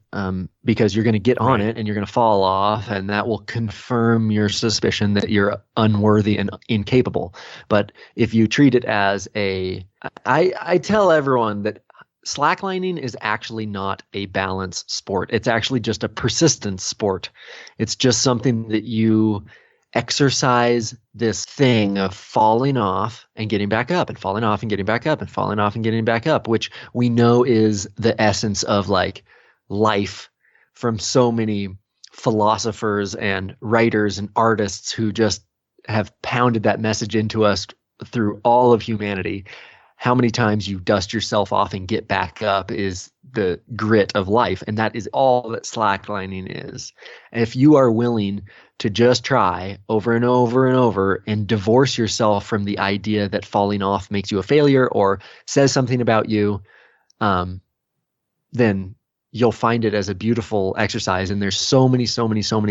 because you're going to get on it and you're going to fall off, and that will confirm your suspicion that you're unworthy and incapable. But if you treat it as I tell everyone that slacklining is actually not a balance sport. It's actually just a persistence sport. It's just something that you exercise this thing of falling off and getting back up, and falling off and getting back up, and falling off and getting back up, which we know is the essence of like life from so many philosophers and writers and artists who just have pounded that message into us through all of humanity. How many times you dust yourself off and get back up is the grit of life. And that is all that slacklining is. And if you are willing to just try over and over and over and divorce yourself from the idea that falling off makes you a failure or says something about you, then you'll find it as a beautiful exercise. And there's so many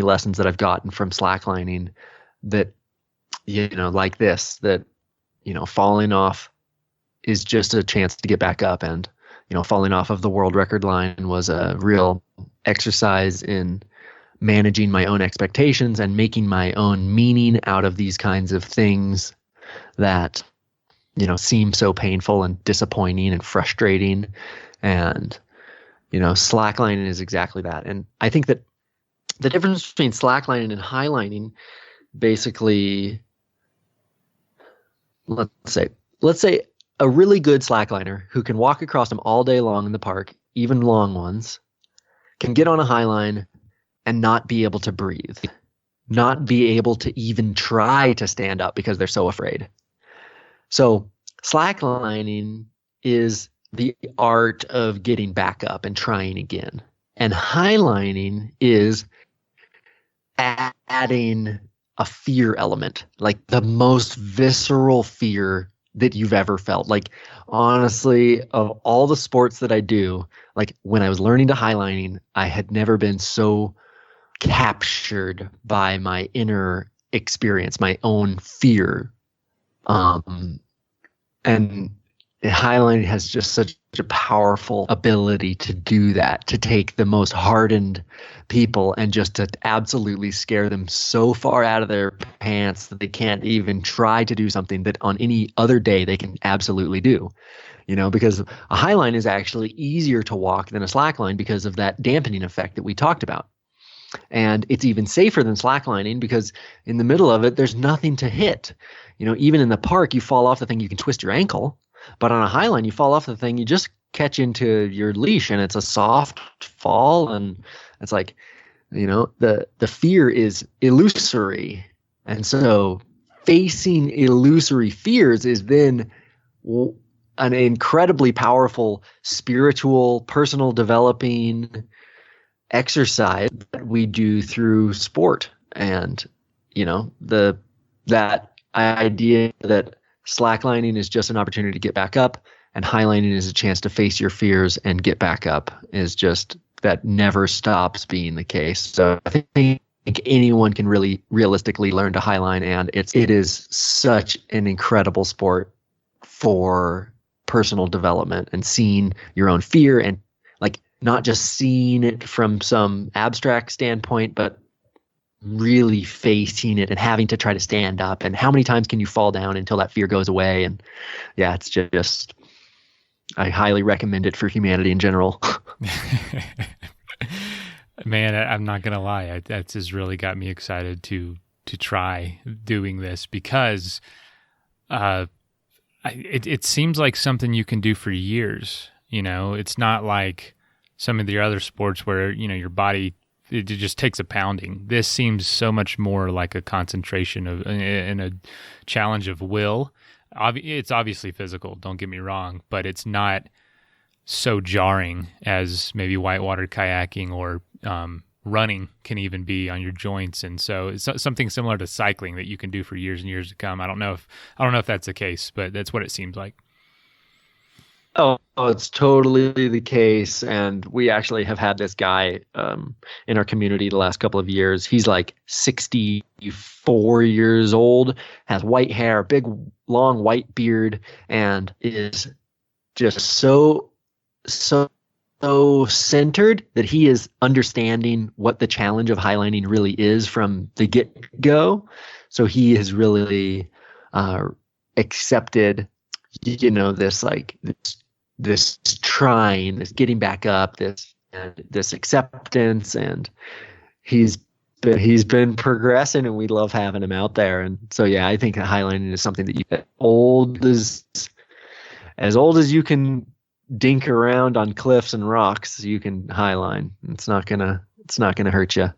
lessons that I've gotten from slacklining that, like this, that, falling off is just a chance to get back up. And, falling off of the world record line was a real exercise in managing my own expectations and making my own meaning out of these kinds of things that, seem so painful and disappointing and frustrating. And, slacklining is exactly that. And I think that the difference between slacklining and highlining, basically, let's say a really good slackliner who can walk across them all day long in the park, even long ones, can get on a high line and not be able to breathe, not be able to even try to stand up because they're so afraid. So slacklining is the art of getting back up and trying again. And highlining is adding a fear element, like the most visceral fear that you've ever felt. Like, honestly, of all the sports that I do, like when I was learning to highlining, I had never been so captured by my inner experience, my own fear. And highlining has just such a powerful ability to do that, to take the most hardened people and just to absolutely scare them so far out of their pants that they can't even try to do something that on any other day they can absolutely do. Because a highline is actually easier to walk than a slackline because of that dampening effect that we talked about. And it's even safer than slacklining because in the middle of it, there's nothing to hit. Even in the park, you fall off the thing, you can twist your ankle. But on a highline, you fall off the thing, you just catch into your leash, and it's a soft fall. And it's like, the fear is illusory. And so facing illusory fears is then an incredibly powerful spiritual, personal developing exercise that we do through sport. And, that idea that slacklining is just an opportunity to get back up, and highlining is a chance to face your fears and get back up, is just that never stops being the case. So I think anyone can really realistically learn to highline, and it is such an incredible sport for personal development and seeing your own fear, and like not just seeing it from some abstract standpoint, but really facing it and having to try to stand up. And how many times can you fall down until that fear goes away? And yeah, it's just, I highly recommend it for humanity in general. Man, I'm not going to lie. That's just really got me excited to try doing this, because it seems like something you can do for years. It's not like some of the other sports where, your body, it just takes a pounding. This seems so much more like a concentration of and a challenge of will. It's obviously physical, don't get me wrong, but it's not so jarring as maybe whitewater kayaking or running can even be on your joints. And so it's something similar to cycling that you can do for years and years to come. I don't know if that's the case, but that's what it seems like. Oh, it's totally the case. And we actually have had this guy in our community the last couple of years. He's like 64 years old, has white hair, big, long white beard, and is just so centered that he is understanding what the challenge of highlining really is from the get-go. So he has really accepted, this trying, this getting back up, this acceptance, and he's been progressing, and we love having him out there. And so yeah, I think highlining is something that as old as you can dink around on cliffs and rocks, you can highline. It's not gonna hurt you.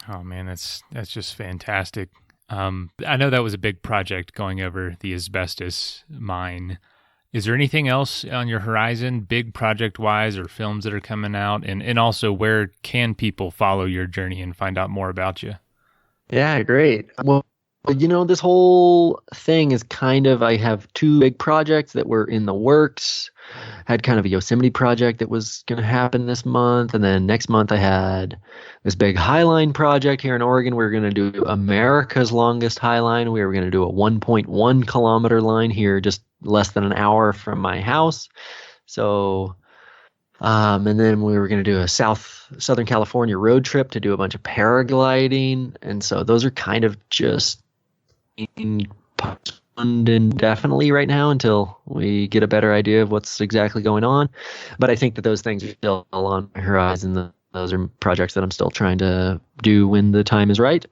Oh man, that's just fantastic. I know that was a big project going over the asbestos mine. Is there anything else on your horizon, big project-wise, or films that are coming out? And also, where can people follow your journey and find out more about you? Yeah, great. Well, this whole thing is I have two big projects that were in the works. Had kind of a Yosemite project that was going to happen this month. And then next month I had this big highline project here in Oregon. We were going to do America's longest highline. We were going to do a 1.1 kilometer line here, just less than an hour from my house. So, and then we were going to do a Southern California road trip to do a bunch of paragliding. And so those are kind of just postponed indefinitely right now until we get a better idea of what's exactly going on. But I think that those things are still on my horizon. Those are projects that I'm still trying to do when the time is right.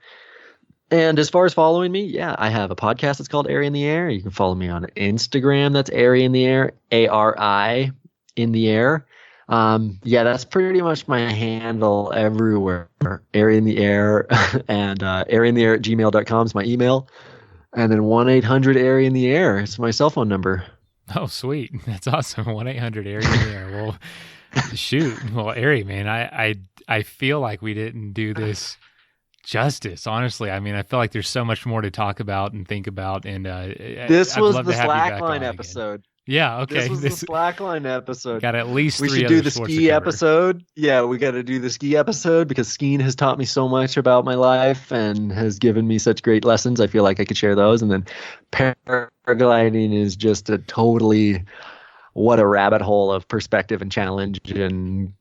And as far as following me, yeah, I have a podcast that's called Airy in the Air. You can follow me on Instagram. That's Airy in the Air, ARI in the Air. Yeah, that's pretty much my handle everywhere. Airy in the Air and airyintheair@gmail.com is my email. And then 1-800-AIRY in the Air. It's my cell phone number. Oh, sweet. That's awesome. 1-800-AIRY in the Air. Well, shoot. Well, Airy, man, I feel like we didn't do this justice, honestly. I mean, I feel like there's so much more to talk about and think about. And this was the Slackline episode. Yeah, okay. This was the Slackline episode. Got at least we three should do the ski episode. Yeah, we got to do the ski episode because skiing has taught me so much about my life and has given me such great lessons. I feel like I could share those. And then paragliding is just a totally, what a rabbit hole of perspective and challenge and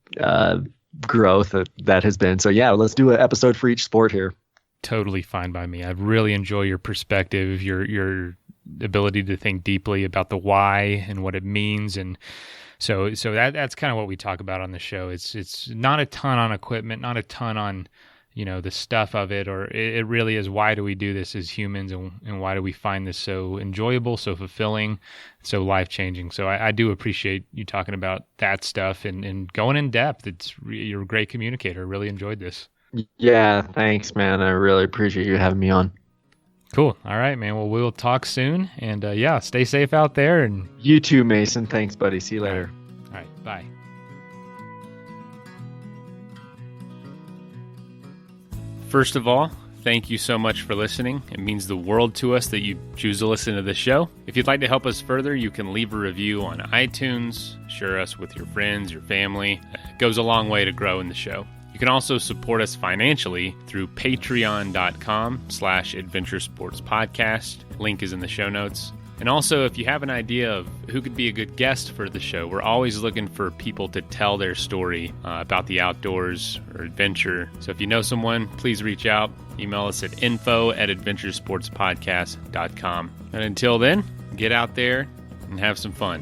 growth that has been. So yeah, let's do an episode for each sport here. Totally fine by me. I really enjoy your perspective, your ability to think deeply about the why and what it means. And so that's kind of what we talk about on the show. It's not a ton on equipment, not a ton on, the stuff of it, or it really is, why do we do this as humans, and why do we find this so enjoyable, so fulfilling, so life-changing. So I do appreciate you talking about that stuff and going in depth. You're a great communicator. I really enjoyed this. Yeah, thanks, man. I really appreciate you having me on. Cool. All right, man. Well, we'll talk soon, and stay safe out there. And you too, Mason. Thanks, buddy. See you later. All right. Bye. First of all, thank you so much for listening. It means the world to us that you choose to listen to the show. If you'd like to help us further, you can leave a review on iTunes, share us with your friends, your family. It goes a long way to grow in the show. You can also support us financially through patreon.com/adventuresportspodcast. Link is in the show notes. And also, if you have an idea of who could be a good guest for the show, we're always looking for people to tell their story about the outdoors or adventure. So if you know someone, please reach out. Email us at info@adventuresportspodcast.com. And until then, get out there and have some fun.